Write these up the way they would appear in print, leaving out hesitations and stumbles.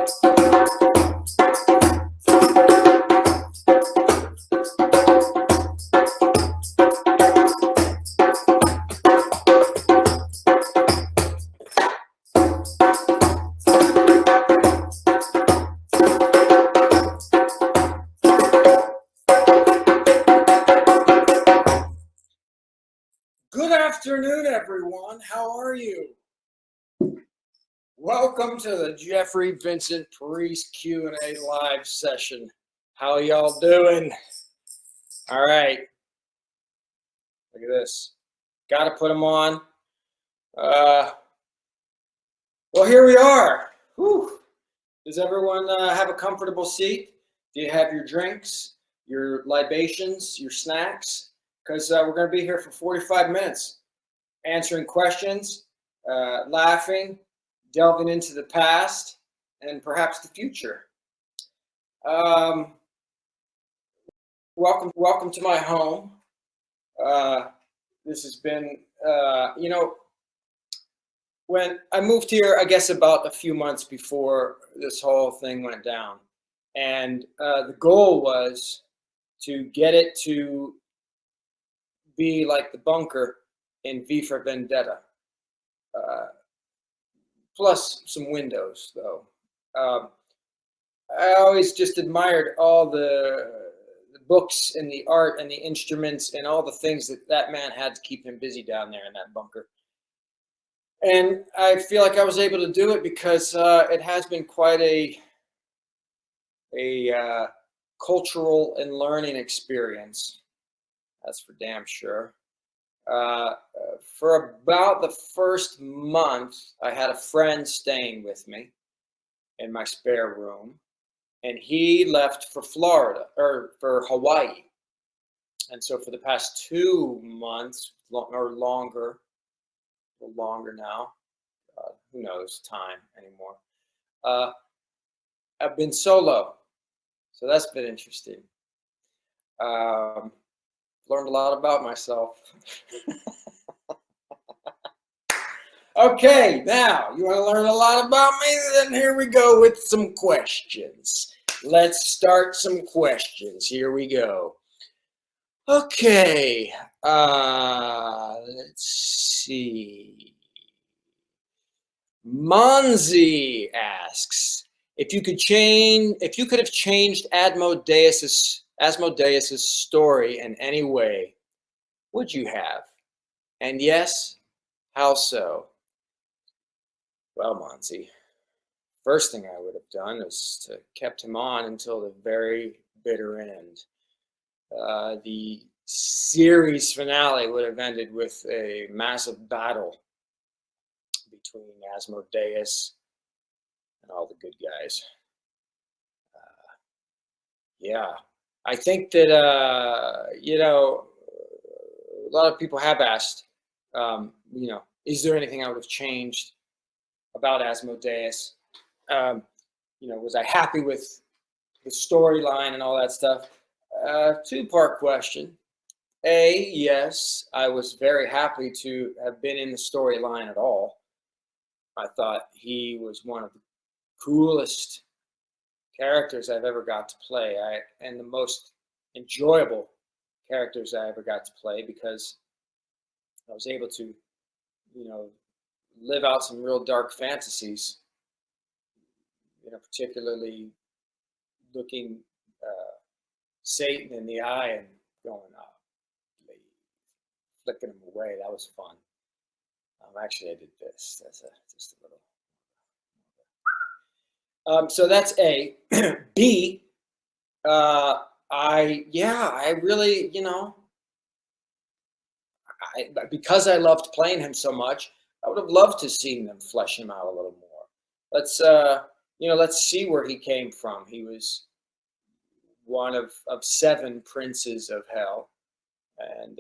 Good afternoon, everyone. How are you? Welcome to the Jeffrey Vincent Parise Q&A live session. How y'all doing? All right. Look at this. Got to put them on. Well, here we are. Whew. Does everyone have a comfortable seat? Do you have your drinks, your libations, your snacks? Because we're going to be here for 45 minutes, answering questions, laughing, delving into the past, and perhaps the future. Welcome to my home. This has been, when I moved here, I guess about a few months before this whole thing went down. And the goal was to get it to be like the bunker in V for Vendetta, plus some windows, though. I always just admired all the books and the art and the instruments and all the things that man had to keep him busy down there in that bunker. And I feel like I was able to do it because it has been quite a cultural and learning experience. That's for damn sure. For about the first month, I had a friend staying with me in my spare room, and he left for Florida, or for Hawaii. And so for the past 2 months or longer, a little longer now, who knows time anymore, I've been solo. So that's been interesting. Learned a lot about myself. Okay, now you want to learn a lot about me? Then here we go with some questions. Let's start some questions. Here we go. Okay, let's see. Monzi asks, if you could have changed Asmodeus's story in any way, would you have? And yes, how so? Well, Monty, first thing I would have done is to kept him on until the very bitter end. The series finale would have ended with a massive battle between Asmodeus and all the good guys. Yeah, I think that, a lot of people have asked, is there anything I would have changed about Asmodeus? Was I happy with the storyline and all that stuff? Two-part question. A, yes, I was very happy to have been in the storyline at all. I thought he was one of the coolest characters I've ever got to play, and the most enjoyable characters I ever got to play, because I was able to, live out some real dark fantasies, particularly looking Satan in the eye and going, flicking him away. That was fun. Actually, I did this. That's just a little. So that's A. B. I really, because I loved playing him so much, I would have loved to see them flesh him out a little more. Let's see where he came from. He was one of 7 princes of hell, and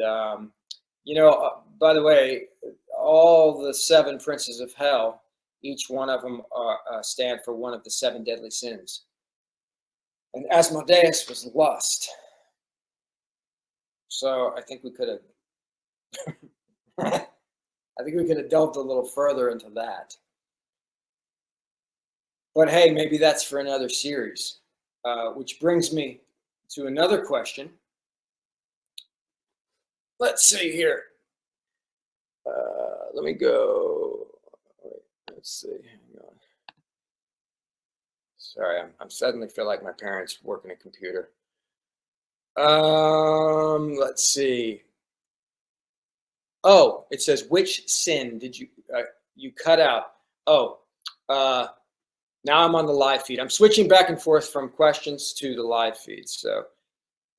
by the way, all the 7 princes of hell, each one of them stand for one of the 7 deadly sins. And Asmodeus was lust. So I think we could have delved a little further into that. But hey, maybe that's for another series. Which brings me to another question. Let's see here. Let me go. Wait, let's see. Hang on. Sorry, I'm suddenly feel like my parents working a computer. Let's see. Oh, it says, which sin did you cut out? Oh, now I'm on the live feed. I'm switching back and forth from questions to the live feed. So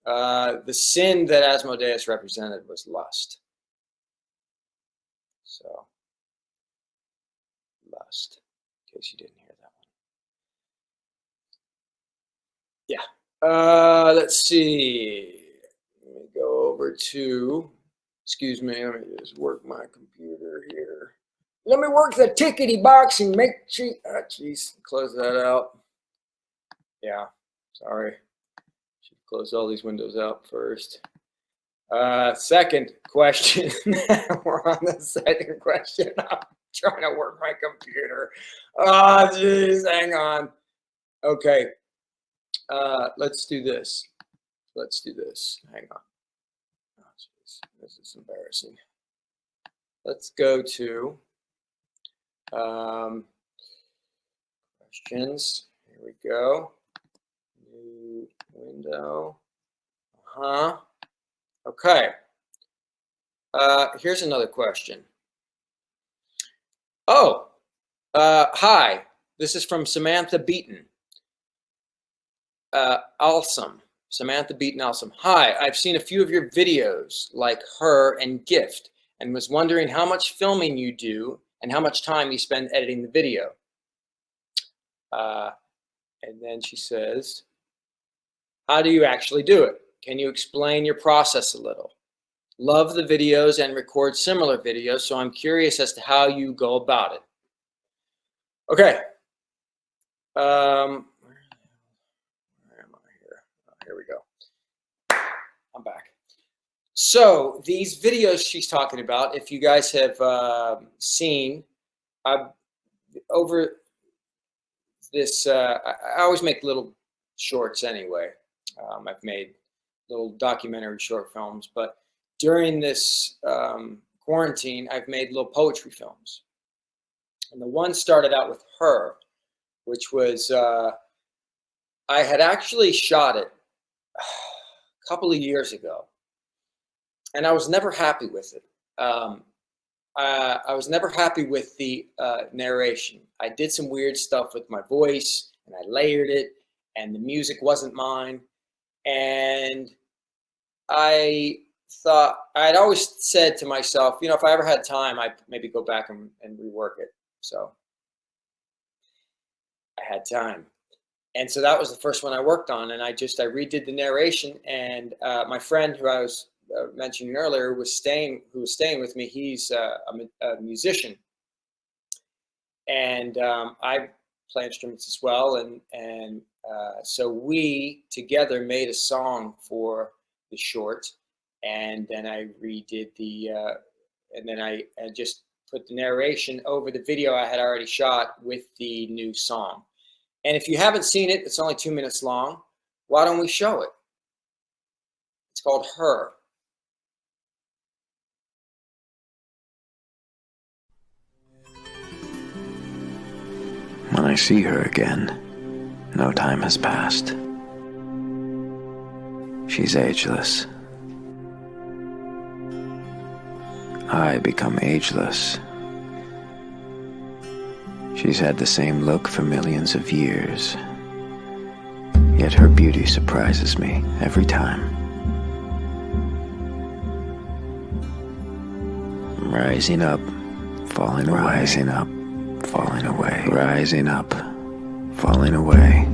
the sin that Asmodeus represented was lust. So lust, in case you didn't hear that one. Yeah. Let's see. Let me go over to, excuse me, let me just work my computer here. Let me work the tickety box and make sure, oh, geez, close that out. Yeah, sorry. Should close all these windows out first. Second question. We're on the second question. I'm trying to work my computer. Oh, geez, hang on. Okay. Let's do this. Let's do this. Hang on. Oh, geez, this is embarrassing. Let's go to questions. Here we go. New window. Okay. Here's another question. Oh, hi. This is from Samantha Beaton. Awesome. Samantha Beaton, awesome. Hi, I've seen a few of your videos, like Her and Gift, and was wondering how much filming you do and how much time you spend editing the video. And then she says, how do you actually do it? Can you explain your process a little? Love the videos and record similar videos, so I'm curious as to how you go about it. Okay. Where am I here? Oh, here we go. I'm back. So these videos she's talking about, if you guys have seen, over this, I always make little shorts anyway. I've made little documentary short films, but during this quarantine, I've made little poetry films. And the one started out with Her, which was, I had actually shot it a couple of years ago, and I was never happy with it. I was never happy with the narration. I did some weird stuff with my voice, and I layered it, and the music wasn't mine. And I thought, I'd always said to myself, you know, if I ever had time, I'd maybe go back and rework it. So I had time. And so that was the first one I worked on. And I redid the narration. And my friend who I was mentioning earlier who was staying with me, he's a musician. And I play instruments as well. And so we together made a song for the short. And then I redid and then I just put the narration over the video I had already shot with the new song. And if you haven't seen it, it's only 2 minutes long. Why don't we show it? It's called Her. When I see her again, no time has passed. She's ageless. I become ageless. She's had the same look for millions of years, yet her beauty surprises me every time. I'm rising up, falling away. Rising up, falling away. Rising up, falling away.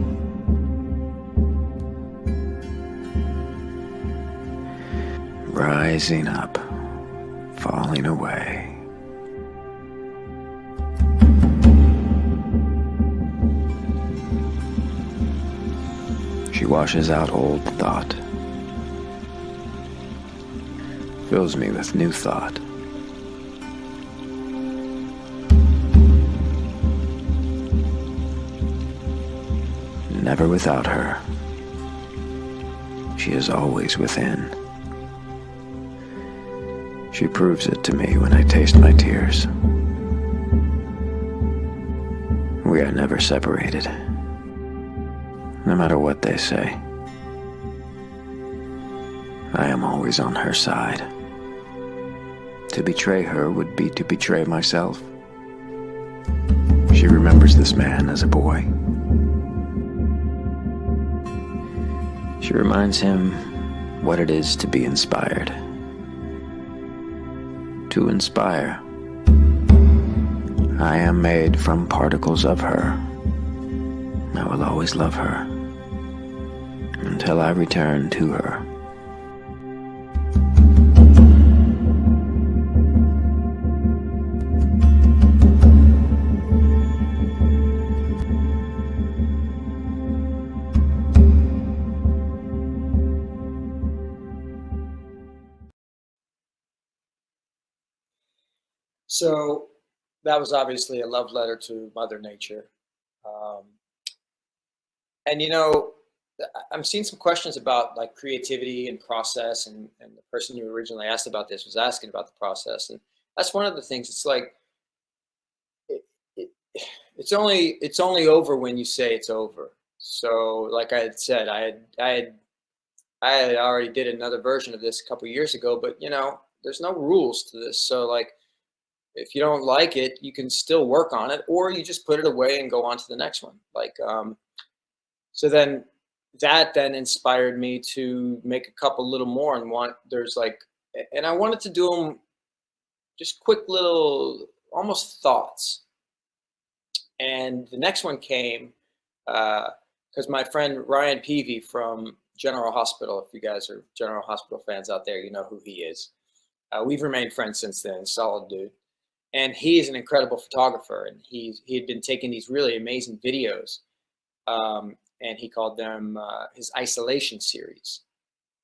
Rising up, falling away. She washes out old thought, fills me with new thought. never without her. She is always within. She proves it to me when I taste my tears. We are never separated, no matter what they say. I am always on her side. To betray her would be to betray myself. She remembers this man as a boy. She reminds him what it is to be inspired. To inspire. I am made from particles of her. I will always love her until I return to her. So that was obviously a love letter to Mother Nature. Um, and I'm seeing some questions about like creativity and process, and the person you originally asked about this was asking about the process. And that's one of the things. It's like, it, it, it's only over when you say it's over. So like I had said, I had already did another version of this a couple years ago, but there's no rules to this. So like, if you don't like it, you can still work on it, or you just put it away and go on to the next one. Like, so then that then inspired me to make a couple little more, and and I wanted to do them just quick little, almost thoughts. And the next one came because my friend Ryan Peavy from General Hospital, if you guys are General Hospital fans out there, you know who he is. We've remained friends since then, solid dude. And he is an incredible photographer, and he had been taking these really amazing videos, and he called them his isolation series.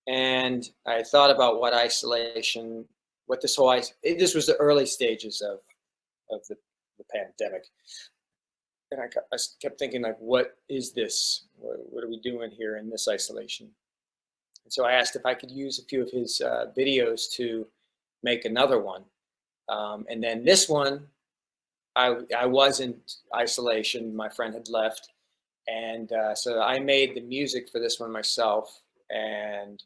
And I thought about what isolation, what this whole this was the early stages of the pandemic, and I kept thinking, like, what is this? What are we doing here in this isolation? And so I asked if I could use a few of his videos to make another one. And then this one, I was in isolation. My friend had left, and so I made the music for this one myself. And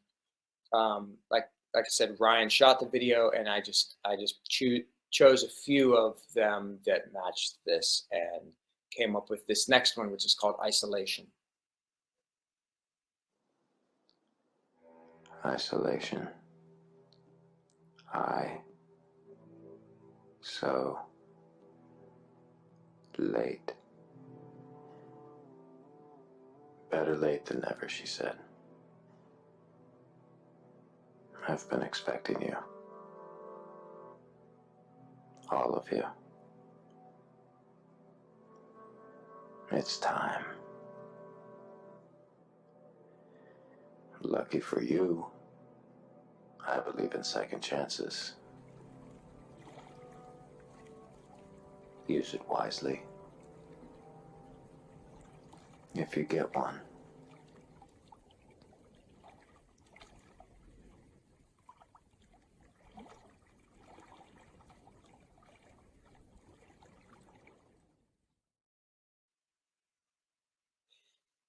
like I said, Ryan shot the video, and I just chose a few of them that matched this, and came up with this next one, which is called Isolation. Isolation. So late. Better late than never, she said. I've been expecting you. All of you. It's time. Lucky for you, I believe in second chances. Use it wisely. If you get one.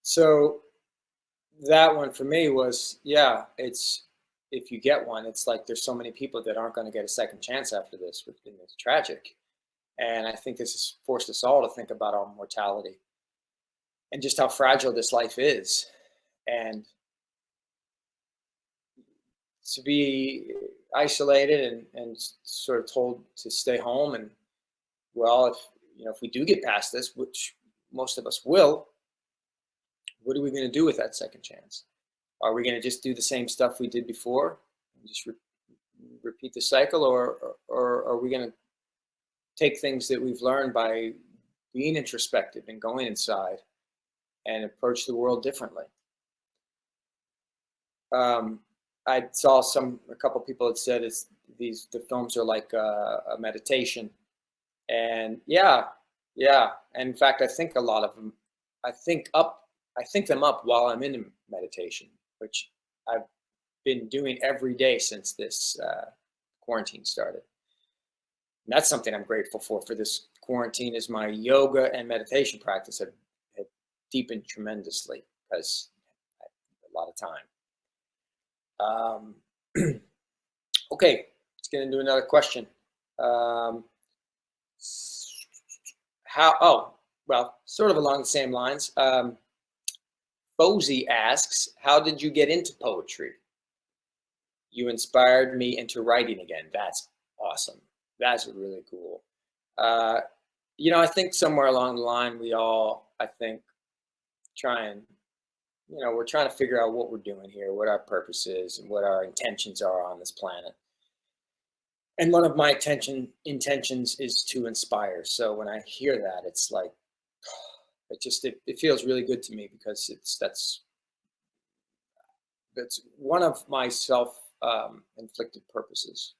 So that one for me was, yeah, it's, if you get one, it's like there's so many people that aren't going to get a second chance after this, and it's tragic. And I think this has forced us all to think about our mortality and just how fragile this life is. And to be isolated and sort of told to stay home, and well, if we do get past this, which most of us will, what are we going to do with that second chance? Are we going to just do the same stuff we did before and just repeat the cycle, or are we going to take things that we've learned by being introspective and going inside and approach the world differently? I saw a couple people had said the films are like a meditation, and yeah. And in fact, I think a lot of them, I think up I think them up while I'm in meditation, which I've been doing every day since this quarantine started. And that's something I'm grateful for this quarantine, is my yoga and meditation practice have deepened tremendously because I have a lot of time. Okay, let's get into another question. Well, sort of along the same lines. Bozy asks, how did you get into poetry? You inspired me into writing again. That's awesome. That's really cool. You know, I think somewhere along the line, we all, I think, we're trying to figure out what we're doing here, what our purpose is, and what our intentions are on this planet. And one of my intentions is to inspire. So when I hear that, it's like, it feels really good to me, because that's one of my self-inflicted purposes.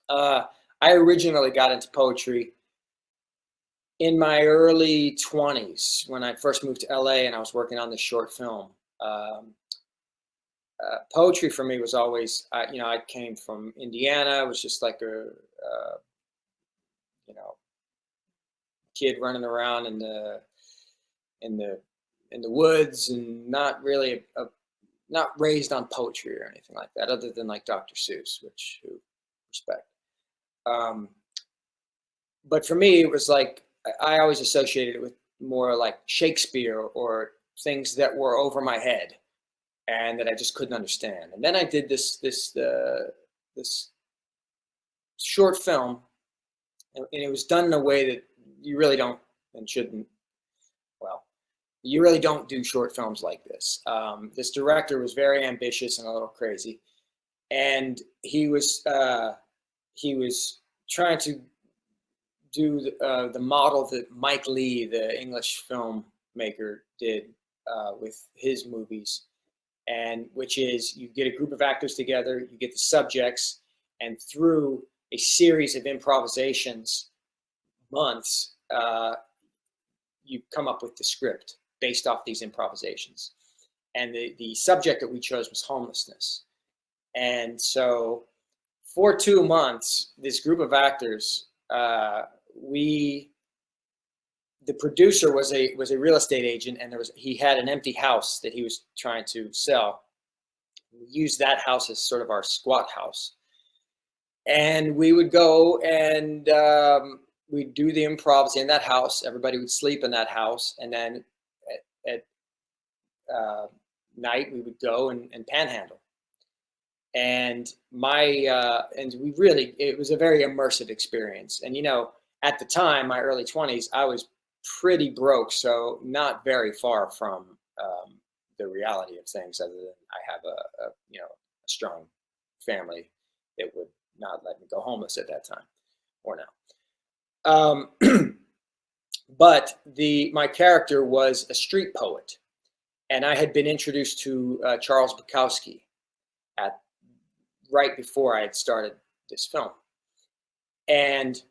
I originally got into poetry in my early 20s when I first moved to LA and I was working on this short film. Poetry for me was always, I came from Indiana. I was just like a kid running around in the woods, and not really not raised on poetry or anything like that, other than like Dr. Seuss, who respect. But for me, it was like, I always associated it with more like Shakespeare or things that were over my head and that I just couldn't understand. And then I did this short film, and it was done in a way that you really don't and shouldn't. Well, you really don't do short films like this. This director was very ambitious and a little crazy, and he was trying to do the model that Mike Leigh, the English filmmaker, did with his movies, and which is, you get a group of actors together, you get the subjects, and through a series of improvisations, months, you come up with the script based off these improvisations. And the subject that we chose was homelessness. And so for 2 months, this group of actors, the producer was a real estate agent, and he had an empty house that he was trying to sell. We used that house as sort of our squat house. And we would go and we'd do the improvs in that house. Everybody would sleep in that house. And then at night, we would go and panhandle. And it was a very immersive experience. And, at the time, my early 20s, I was pretty broke. So not very far from the reality of things, other than I have a strong family that would not let me go homeless at that time or now. But my character was a street poet, and I had been introduced to Charles Bukowski right before I had started this film. And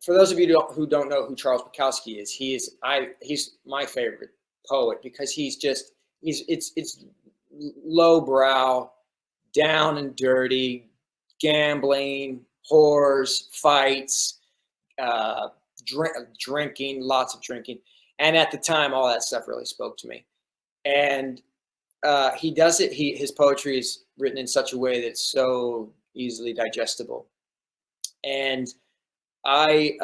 for those of you who don't know who Charles Bukowski is, he's my favorite poet, because it's lowbrow, down and dirty, gambling, whores, fights, drinking, lots of drinking. And at the time, all that stuff really spoke to me. And he does it. His poetry is written in such a way that's so easily digestible. And I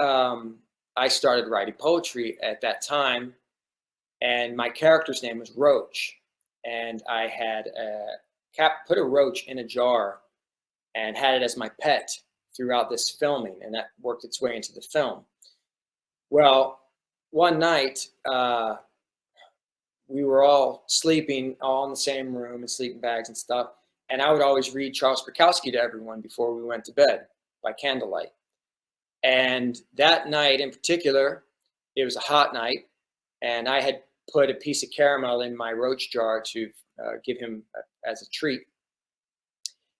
started writing poetry at that time, and my character's name was Roach. And I had put a roach in a jar and had it as my pet throughout this filming, and that worked its way into the film. Well, one night, we were all sleeping, all in the same room, in sleeping bags and stuff, and I would always read Charles Bukowski to everyone before we went to bed by candlelight. And that night in particular, it was a hot night, and I had put a piece of caramel in my roach jar to give him as a treat.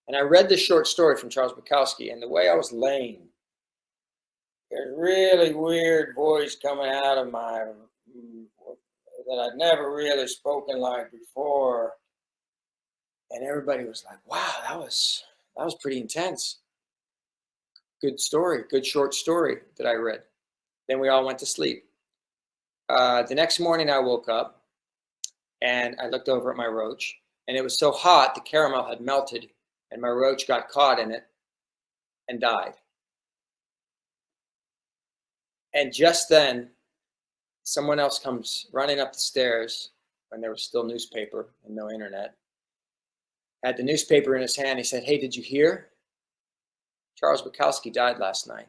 And I read this short story from Charles Bukowski, and the way I was laying, there's really weird voice coming out of my, that I'd never really spoken like before. And everybody was like, wow, that was pretty intense. Good story, good short story that I read. Then we all went to sleep. The next morning I woke up and I looked over at my roach, and it was so hot the caramel had melted and my roach got caught in it and died. And just then, someone else comes running up the stairs when there was still newspaper and no internet. Had the newspaper in his hand. He said, hey, did you hear? Charles Bukowski died last night.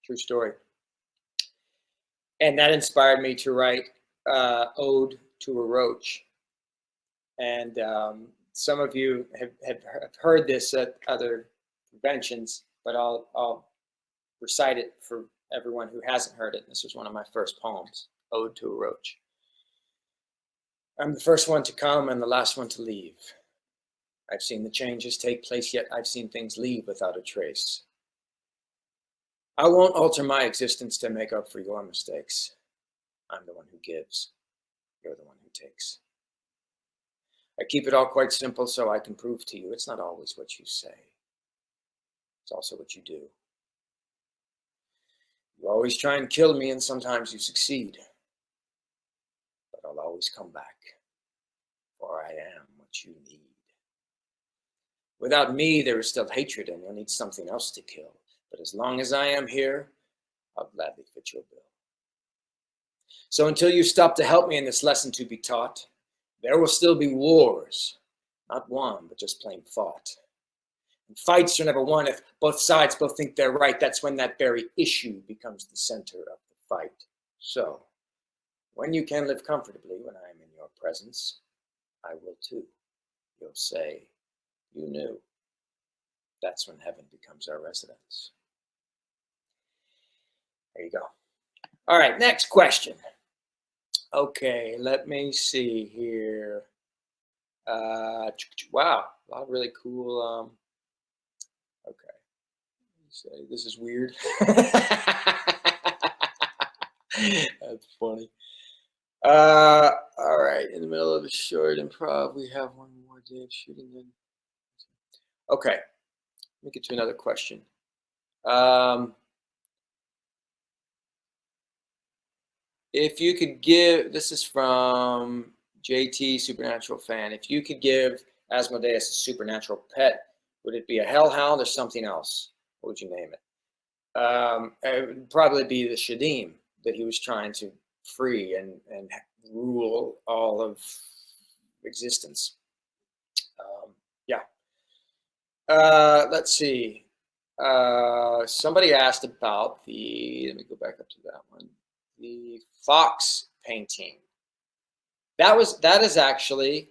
True story. And that inspired me to write Ode to a Roach. And some of you have heard this at other conventions, but I'll recite it for everyone who hasn't heard it. This was one of my first poems, Ode to a Roach. I'm the first one to come and the last one to leave. I've seen the changes take place, yet I've seen things leave without a trace. I won't alter my existence to make up for your mistakes. I'm the one who gives. You're the one who takes. I keep it all quite simple so I can prove to you it's not always what you say. It's also what you do. You always try and kill me, and sometimes you succeed. But I'll always come back, for I am what you need. Without me, there is still hatred, and you'll need something else to kill. But as long as I am here, I'll gladly fit your bill. So until you stop to help me in this lesson to be taught, there will still be wars, not won, but just plain fought. And fights are never won if both sides both think they're right. That's when that very issue becomes the center of the fight. So, when you can live comfortably when I am in your presence, I will too. You'll say, you knew. That's when heaven becomes our residence. There you go. All right, next question. Okay, let me see here. Wow, a lot of really cool. Okay, say this is weird. That's funny. All right, in the middle of a short improv, we have one more day of shooting. Okay, let me get to another question. If you could give, this is from JT Supernatural Fan. If you could give Asmodeus a supernatural pet, would it be a hellhound or something else? What would you name it? It would probably be the Shadim that he was trying to free and rule all of existence. Yeah. Let's see. Somebody asked about the, let me go back up to that one. The fox painting. That is actually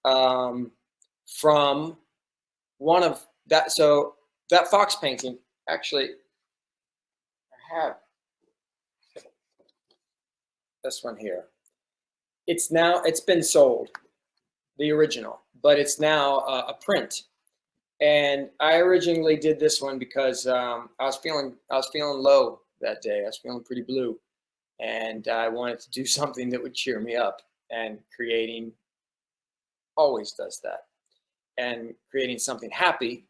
from one of that. So that fox painting, actually, I have this one here. It's been sold, the original, but it's now a print. And I originally did this one because I was feeling low that day. I was feeling pretty blue. And I wanted to do something that would cheer me up, and creating always does that. And creating something happy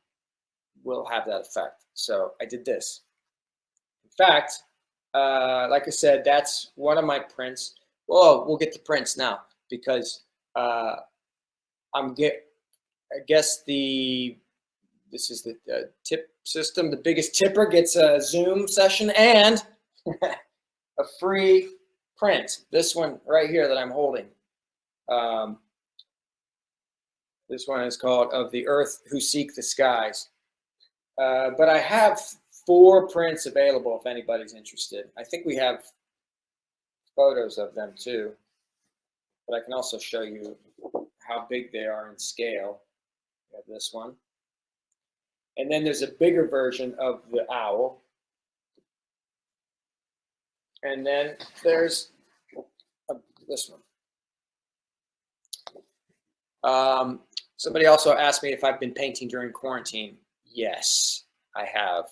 will have that effect. So I did this. In fact, like I said, that's one of my prints. Well, we'll get to prints now because I guess this is the tip system. The biggest tipper gets a Zoom session and a free print. This one right here that I'm holding. This one is called Of the Earth Who Seek the Skies. But I have 4 prints available if anybody's interested. I think we have photos of them too. But I can also show you how big they are in scale. We have this one. And then there's a bigger version of the owl. And then there's this one. Somebody also asked me if I've been painting during quarantine. Yes, I have.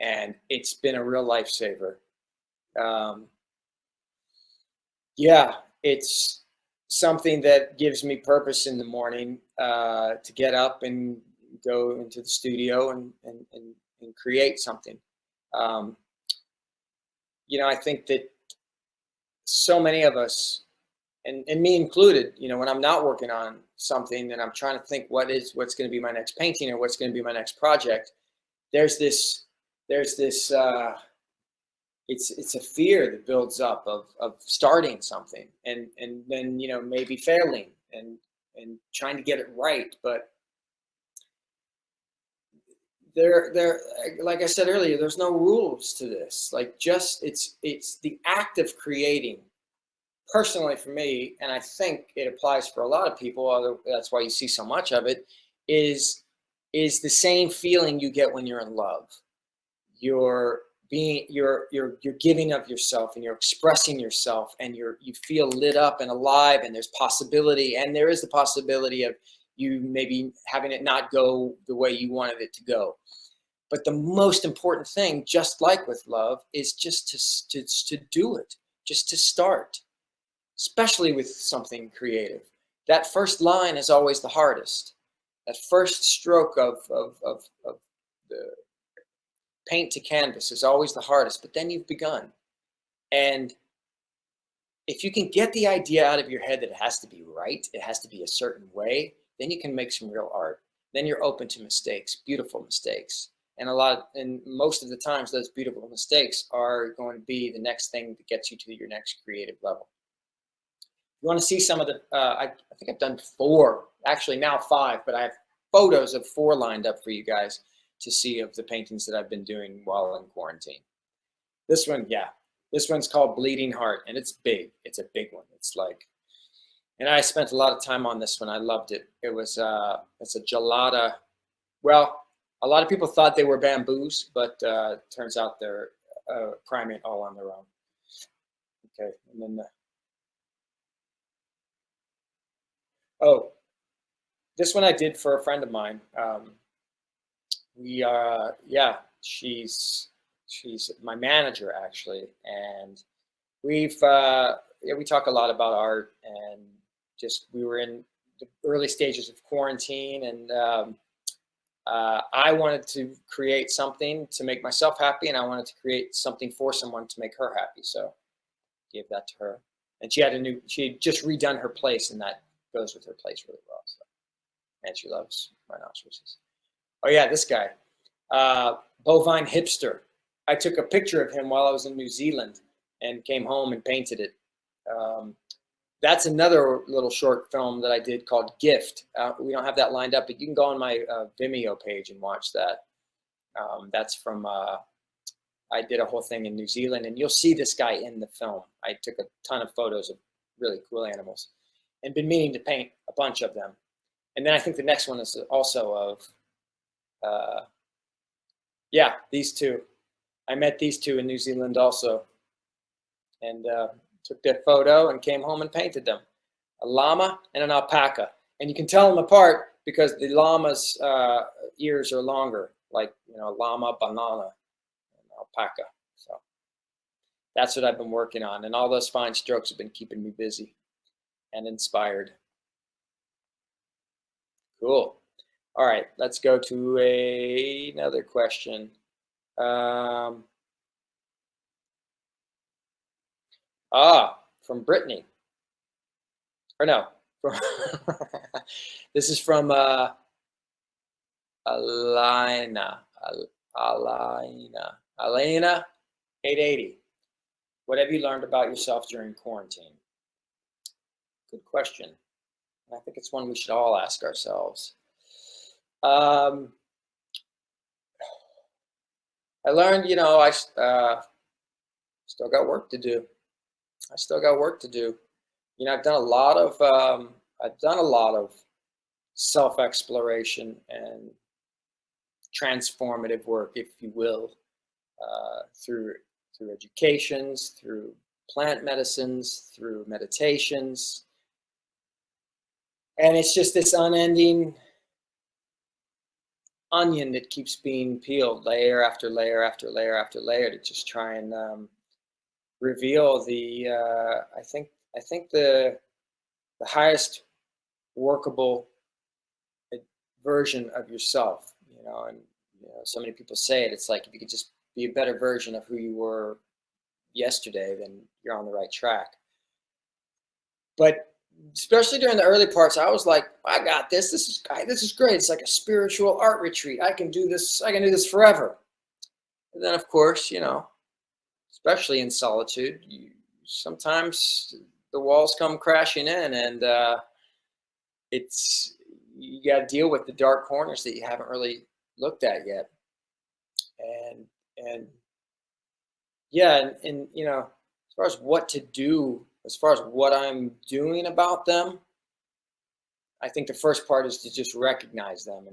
and it's been a real lifesaver. Yeah, it's something that gives me purpose in the morning, to get up and go into the studio and create something. Um, I think that so many of us, and me included, when I'm not working on something and I'm trying to think what's going to be my next painting or what's going to be my next project, there's this it's a fear that builds up of starting something and then maybe failing and trying to get it right. But there like I said earlier, there's no rules to this. Like, just it's the act of creating. Personally, for me, and I think it applies for a lot of people, although that's why you see so much of it, is the same feeling you get when you're in love. You're giving of yourself, and you're expressing yourself, and you feel lit up and alive, and there's possibility, and there is the possibility of you maybe having it not go the way you wanted it to go. But the most important thing, just like with love, is just to do it, just to start. Especially with something creative. That first line is always the hardest. That first stroke of the paint to canvas is always the hardest, but then you've begun. And if you can get the idea out of your head that it has to be right, it has to be a certain way, then you can make some real art. Then you're open to mistakes, beautiful mistakes. And most of the times, those beautiful mistakes are going to be the next thing that gets you to your next creative level. You want to see some of the, I think I've done 4, actually now 5, but I have photos of 4 lined up for you guys to see of the paintings that I've been doing while in quarantine. This one, this one's called Bleeding Heart, and it's big. It's a big one. It's like, and I spent a lot of time on this one. I loved it. It's a gelada. Well, a lot of people thought they were bamboos, but turns out they're primate all on their own. Okay, and then oh, this one I did for a friend of mine. She's my manager actually, and we talk a lot about art, and just we were in the early stages of quarantine, and I wanted to create something to make myself happy, and I wanted to create something for someone to make her happy. So I gave that to her, and she had just redone her place, and that goes with her place really well. So, and she loves rhinoceroses. Oh yeah, this guy, bovine hipster. I took a picture of him while I was in New Zealand and came home and painted it. That's another little short film that I did called Gift. We don't have that lined up, but you can go on my Vimeo page and watch that. That's from, I did a whole thing in New Zealand, and you'll see this guy in the film. I took a ton of photos of really cool animals and been meaning to paint a bunch of them. And then I think the next one is also of, these two. I met these two in New Zealand also, and took their photo and came home and painted them. A llama and an alpaca. And you can tell them apart because the llama's ears are longer, like, llama, banana, and alpaca. So that's what I've been working on. And all those fine strokes have been keeping me busy and inspired. Cool. All right, let's go to another question. From Brittany. Or no, this is from Alina 880. What have you learned about yourself during quarantine? Good question. I think it's one we should all ask ourselves. I learned, I still got work to do. I've done a lot of self-exploration and transformative work, if you will, through educations, through plant medicines, through meditations. And it's just this unending onion that keeps being peeled, layer after layer after layer after layer, to just try and reveal the I think the highest workable version of yourself. And so many people say it. It's like, if you could just be a better version of who you were yesterday, then you're on the right track. But especially during the early parts, I was like, I got this. This is great. It's like a spiritual art retreat. I can do this. I can do this forever. And then, of course, especially in solitude, sometimes the walls come crashing in, and you got to deal with the dark corners that you haven't really looked at yet. And yeah, and as far as what to do, as far as what I'm doing about them, I think the first part is to just recognize them.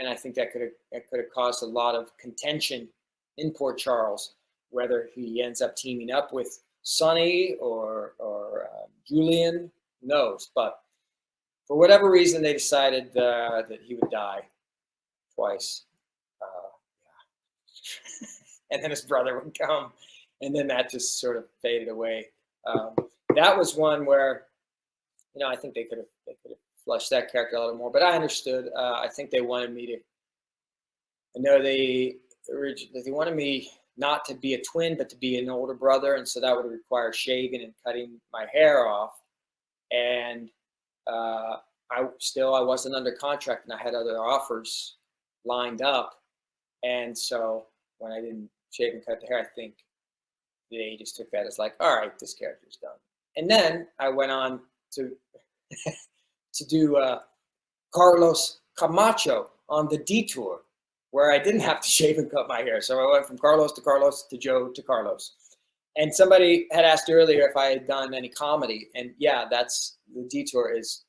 I think that could have caused a lot of contention in Port Charles, whether he ends up teaming up with Sonny or Julian, who knows. But for whatever reason, they decided that he would die twice. And then his brother would come, and then that just sort of faded away. That was one where, I think they could have fleshed that character a little more. But I understood. I think they wanted me to. I know they wanted me not to be a twin, but to be an older brother, and so that would require shaving and cutting my hair off. And I wasn't under contract, and I had other offers lined up. And so when I didn't shave and cut the hair, I think they just took that as like, all right, this character's done. And then I went on to to do Carlos Camacho on the Detour, where I didn't have to shave and cut my hair. So I went from Carlos to Joe to Carlos. And somebody had asked earlier if I had done any comedy, and yeah, that's the Detour is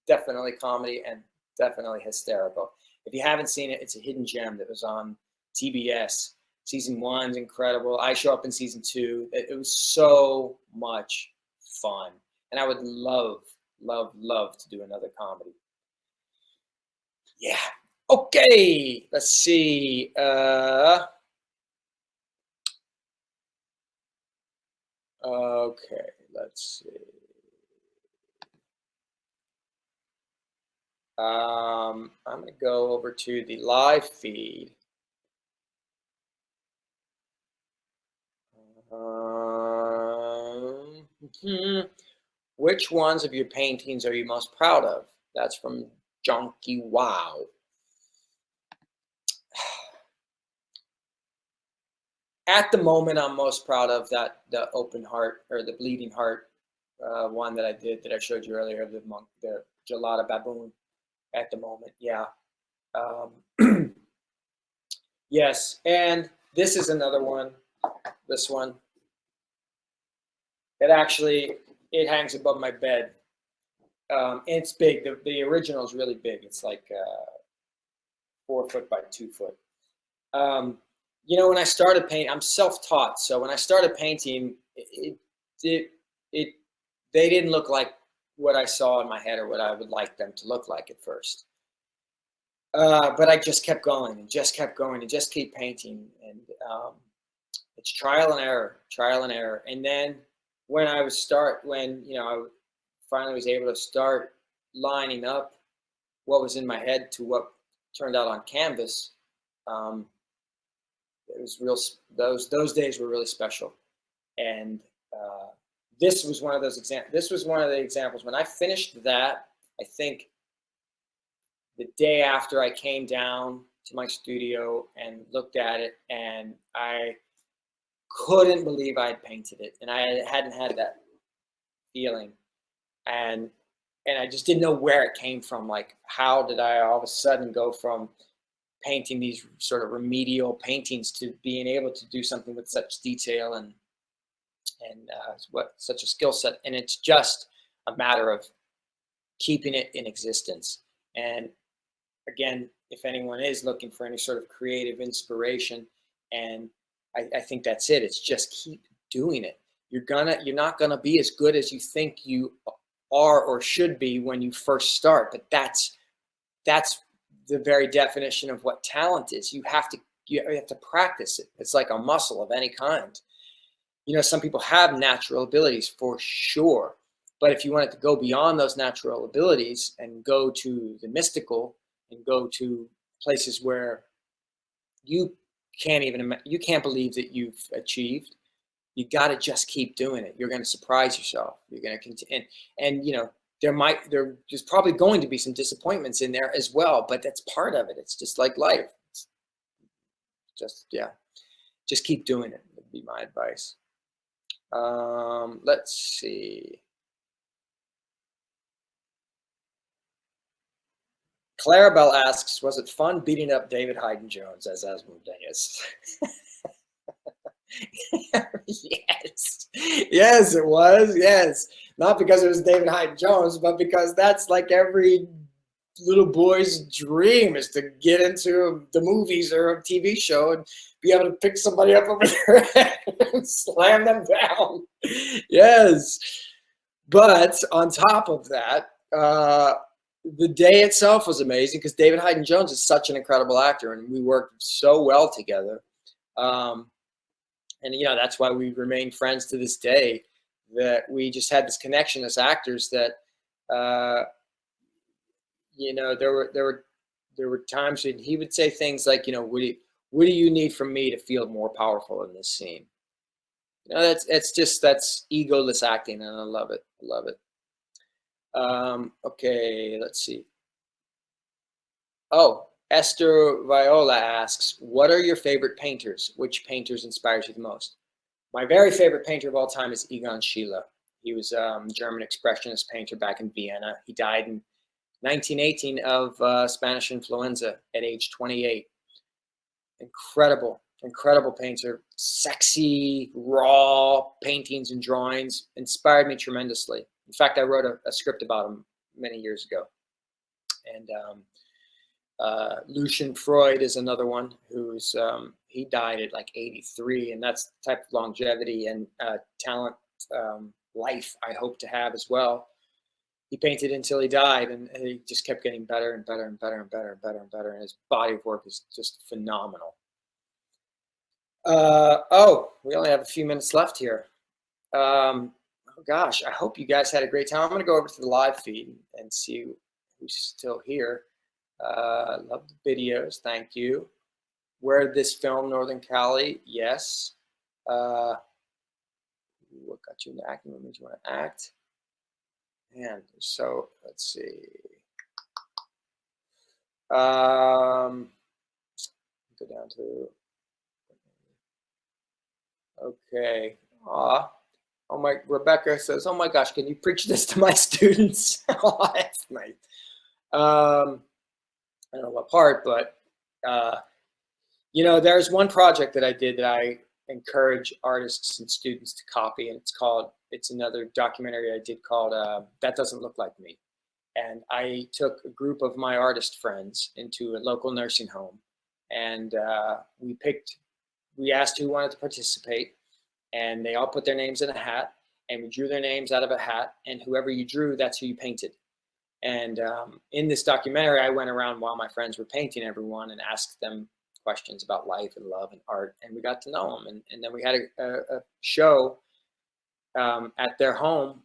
definitely comedy and definitely hysterical. If you haven't seen it, it's a hidden gem that was on TBS. Season 1's incredible. I show up in season 2. It was so much fun, and I would love, love, love to do another comedy. Yeah. Okay. Let's see. Okay. Let's see. I'm going to go over to the live feed. Which ones of your paintings are you most proud of? That's from Jonky Wow. At the moment, I'm most proud of the open heart or the bleeding heart one that I did that I showed you earlier of the monk, the Gelada baboon. At the moment, yeah. Yes, and this is another one. This one. It hangs above my bed. And it's big. The original is really big. It's like 4 foot by 2 foot. You know, when I started painting, I'm self-taught. So when I started painting, they didn't look like what I saw in my head or what I would like them to look like at first. But I just kept going and just kept going and just keep painting. And it's trial and error. And then when I finally was able to start lining up what was in my head to what turned out on canvas, it was real. Those days were really special, and this was one of those examples. This was one of the examples when I finished that. I think the day after I came down to my studio and looked at it, and I couldn't believe I had painted it, and I hadn't had that feeling, and I just didn't know where it came from. Like, how did I all of a sudden go from painting these sort of remedial paintings to being able to do something with such detail and such a skill set? And it's just a matter of keeping it in existence. And again, if anyone is looking for any sort of creative inspiration, and I think that's it. It's just keep doing it. You're not gonna be as good as you think you are or should be when you first start. But that's the very definition of what talent is. You have to practice it. It's like a muscle of any kind. You know, some people have natural abilities for sure, but if you wanted to go beyond those natural abilities and go to the mystical and go to places where you can't believe that you've achieved, you got to just keep doing it. You're going to surprise yourself. You're going to continue, and you know, there's probably going to be some disappointments in there as well, but that's part of it. It's just like life. It's just keep doing it would be my advice. Let's see. Clarabelle asks, was it fun beating up David Hayden-Jones as Asmodeus? Yes, it was. Yes, not because it was David Hayden-Jones, but because that's like every little boy's dream, is to get into the movies or a TV show and be able to pick somebody up over their head and slam them down. Yes, but on top of that, the day itself was amazing because David Hayden-Jones is such an incredible actor, and we worked so well together. And you know, that's why we remain friends to this day. That we just had this connection as actors that, you know, there were times when he would say things like, you know, what do you need from me to feel more powerful in this scene? You know, that's egoless acting, and I love it. I love it. Okay, let's see. Oh, Esther Viola asks, what are your favorite painters? Which painters inspires you the most? My very favorite painter of all time is Egon Schiele. He was a German expressionist painter back in Vienna. He died in 1918 of Spanish influenza at age 28. Incredible, incredible painter. Sexy, raw paintings and drawings inspired me tremendously. In fact, I wrote a script about him many years ago. And Lucian Freud is another one who's, he died at like 83, and that's the type of longevity and talent, life I hope to have as well. He painted until he died, and he just kept getting better and better and better and better and better and better, and his body of work is just phenomenal. Oh, we only have a few minutes left here. Oh gosh, I hope you guys had a great time. I'm going to go over to the live feed and see who's still here. Love the videos, thank you. Where did this film, Northern Cali? Yes. What got you into acting? What made you want to act? Man, so let's see. Go down to, okay. Oh my, Rebecca says, oh my gosh, can you preach this to my students? Oh, that's nice. I don't know what part, but you know, there's one project that I did that I encourage artists and students to copy, and it's another documentary I did called That Doesn't Look Like Me. And I took a group of my artist friends into a local nursing home, and we asked who wanted to participate, and they all put their names in a hat, and we drew their names out of a hat, and whoever you drew, that's who you painted. And in this documentary, I went around while my friends were painting everyone and asked them questions about life and love and art, and we got to know them. And then we had a show at their home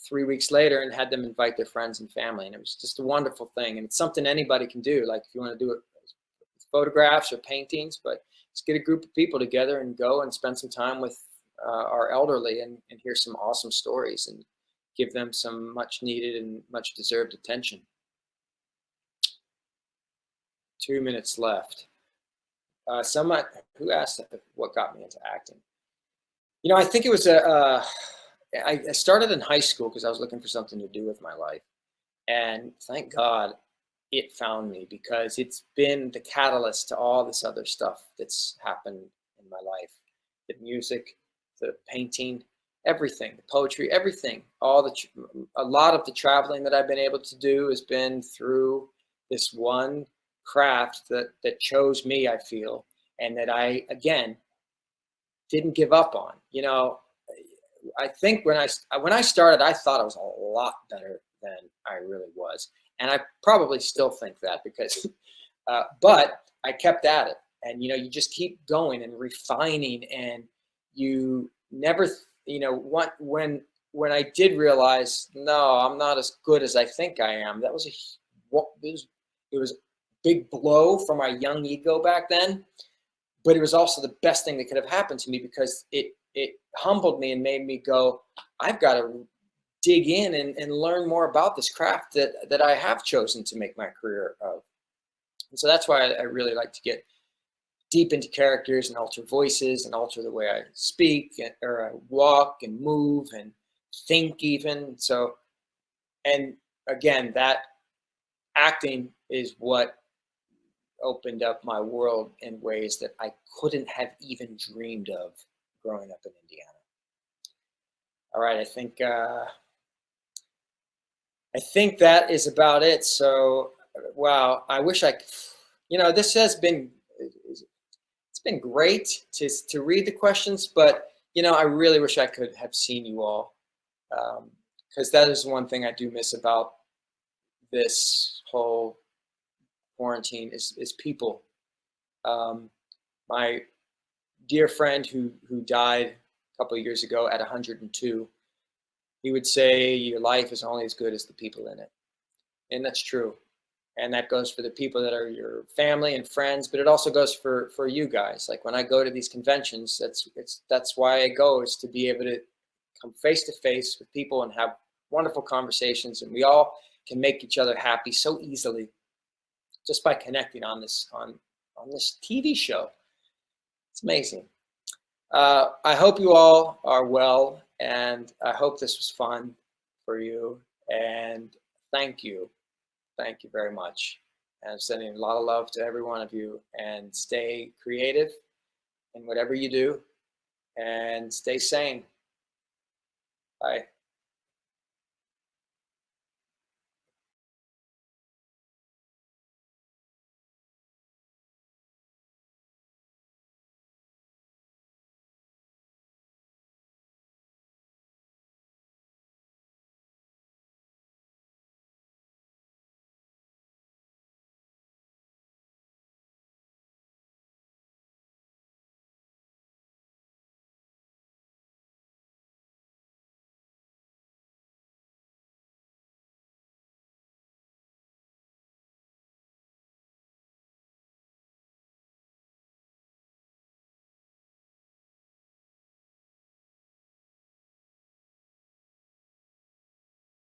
3 weeks later, and had them invite their friends and family, and it was just a wonderful thing. And it's something anybody can do, like if you want to do it with photographs or paintings, but just get a group of people together and go and spend some time with our elderly and hear some awesome stories and give them some much needed and much deserved attention. 2 minutes left. Someone who asked what got me into acting. You know, I think it was I started in high school because I was looking for something to do with my life. And thank God it found me, because it's been the catalyst to all this other stuff that's happened in my life. The music, the painting, everything, the poetry, everything. A lot of the traveling that I've been able to do has been through this one craft that chose me, I feel, and that I, again, didn't give up on. You know, I think when I started, I thought I was a lot better than I really was, and I probably still think that, because, but I kept at it, and you know, you just keep going and refining, and you never, you know, when I did realize, no, I'm not as good as I think I am. That was it was a big blow for my young ego back then, but it was also the best thing that could have happened to me, because it humbled me and made me go, I've got to dig in and learn more about this craft that I have chosen to make my career of. And so that's why I really like to get deep into characters and alter voices and alter the way I speak or I walk and move and think even. So, and again, that acting is what opened up my world in ways that I couldn't have even dreamed of growing up in Indiana. All right, I think that is about it. So, wow, I wish you know, this has been, it's been great to read the questions, but you know, I really wish I could have seen you all, because that is one thing I do miss about this whole quarantine is people. My dear friend who died a couple of years ago at 102, he would say your life is only as good as the people in it. And that's true. And that goes for the people that are your family and friends, but it also goes for you guys. Like when I go to these conventions, that's why I go, is to be able to come face to face with people and have wonderful conversations, and we all can make each other happy so easily. just by connecting on this TV show. It's amazing. I hope you all are well, and I hope this was fun for you. And thank you very much. And I'm sending a lot of love to every one of you. And stay creative in whatever you do, and stay sane. Bye.